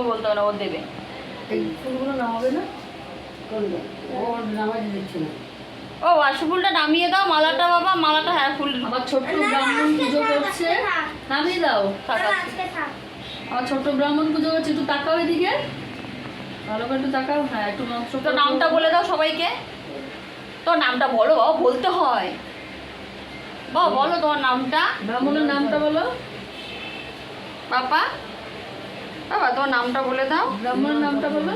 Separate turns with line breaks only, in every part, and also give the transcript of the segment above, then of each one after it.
তোমাকে বলতে হবে না, ও দেবে।
এই ফুলগুলো নামাবে না? করবে ও নামাতে দিচ্ছে না।
ও বাসি ফুলটা নামিয়ে দাও, মালাটা বাবা, মালাটা হ্যাঁ ফুল।
আমার ছোট্ট ব্রাহ্মণ পুজো করছে, নামিয়ে দাও। আমার ছোট্ট ব্রাহ্মণ পুজো করছে, একটু তাকাও এদিকে, ভালো করে একটু তাকাও। হ্যাঁ একটু মাংস।
তোর নামটা বলে দাও সবাইকে, তোর নামটা বলো বাবা, বলতে হয় বাবা, বলো তোমার নামটা।
ব্রাহ্মণের নামটা বলো
বাবা, বাবা তোমার নামটা বলে দাও।
ব্রাহ্মণের নামটা বলো।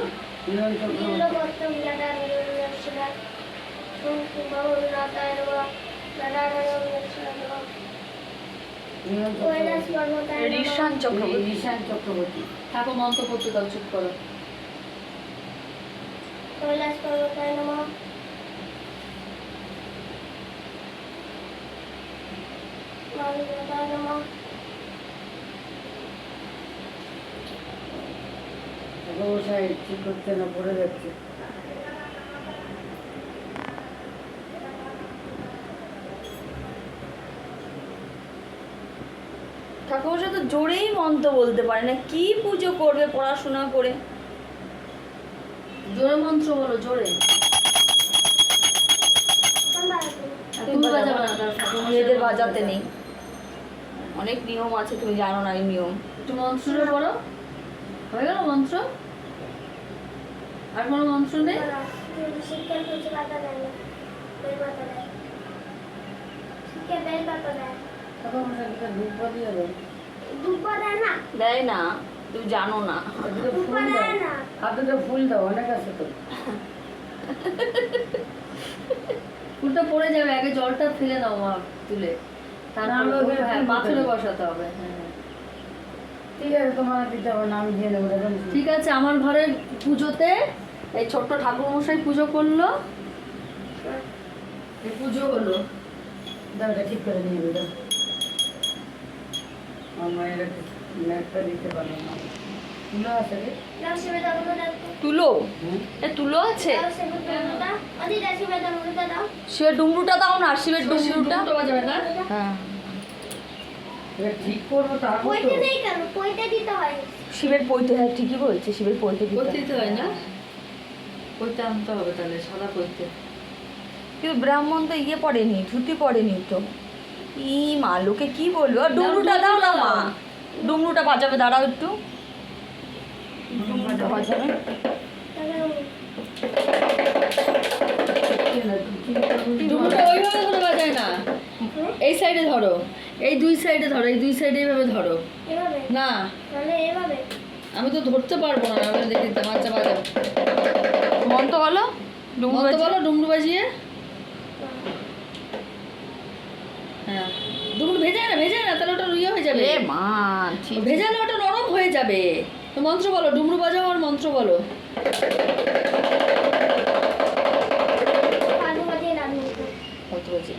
ঋষান চক্রবর্তী।
ঋষান চক্রবর্তী। ঠাকুর মন্ত্র পড়তে দাও, চুপ করো।
কৈলাস পর্বতায় নমঃ। মহাদেবায় নমঃ।
মশাই ঠিক করতে না, পড়ে যাচ্ছে।
ঠাকুরমশাই তো জোরেই মন্ত্র বলতে পারে না, কি পুজো করবে পড়াশোনা করে?
জোরে মন্ত্র বলো, জোরে। তুমি বাজাবে না, ঠাকুরমশাই
মেয়েদের বাজাতে নেই, অনেক নিয়ম আছে, তুমি জানো না এই নিয়ম।
একটু মন্ত্রটা পড়ো। হয়ে গেল মন্ত্র? আর কোনো মন্ত্র নেই?
শিক্ষার কিছু পাতা দেয় না, বেল পাতা দেয়। শিক্ষা বেল পাতা দেয়।
ঠাকুরমশাই ধূপবা দিয়ে দেয়।
দুব্বা দেয় না,
দেয় না, তুমি জানো না।
দুটো ফুল
দুব্বা
দাও,
দেয় না।
আর দুটো ফুল দাও, অনেক আছে তো। ফুলটা পড়ে যাবে, আগে জলটা ফেলে দাও মা তুলে, তারপরে
না,
ফুল, হ্যাঁ
ফুল
পাথরে
দেবে।
বসাতে হবে। হ্যাঁ
ঠিক আছে, তোমার দিতে হবে না, আমি দিয়ে দেবো।
ঠিক আছে। আমার ঘরের পুজোতে এই ছোট্ট ঠাকুরমশাই পুজো করলো, এই পুজো হলো।
দাও, এটা ঠিক করে নিয়ে দাও।
আমার মায়ের একটা দিতে পারলো না। ফুলও আছে রে।
দাও শিবে দাও, দাও।
তুলো,
হুম।
এ তুলো আছে।
দাও শিবে দাও, অদি দাও শিবে দাও, দাও।
শিবের ডুমরুটা দাও না, শিবের ডুমরুটা।
দুটো বাজাবে না?
হ্যাঁ,
এটা ঠিক করবো তারপর তো।
পয়তে দেই কেন? পয়তে দিতে হয়।
শিবের পৈতে, হ্যাঁ ঠিকই বলছে, শিবের পৈতে দিতে
করতে
হয়।
দিতে হয় না? করতে আনতে হবে তাহলে, সাদা করতে।
কিন্তু ব্রাহ্মণ তো ইয়ে পড়েনি, ধুতি পড়েনি তো। ই মা, লোকে কি বলবো? আর ডুমরুটা দাও না মা, ডুমরুটা বাজাবে, দাঁড়াও একটু, ডুমরুটা বাজাবে।
ডুমুরটা ওইভাবে ধরে বাজায় না, এই সাইডে ধরো, এই দুই সাইডে ধরো, এই দুই সাইডে এইভাবে ধরো।
এভাবে
না
তাহলে এভাবে
আমি তো ধরতে পারবো না, আমি দেখে দিতাম। আচ্ছা বাজাও,
মন্ত্র বলো, ডুমরু
মন্ত্র
বাজিয়ে।
বলো ডুমরু বাজিয়ে। হ্যাঁ ডুমরু ভেজায় না, ভেজায় না, তাহলে ওটা ইয়ে হয়ে যাবে।
এ মা, ঠিক।
ভেজালে ওটা নরম হয়ে যাবে। তো মন্ত্র বলো, ডুমরু বাজাও আর মন্ত্র বলো।
আলু ভাজি লাড্ডু
কত বাজে?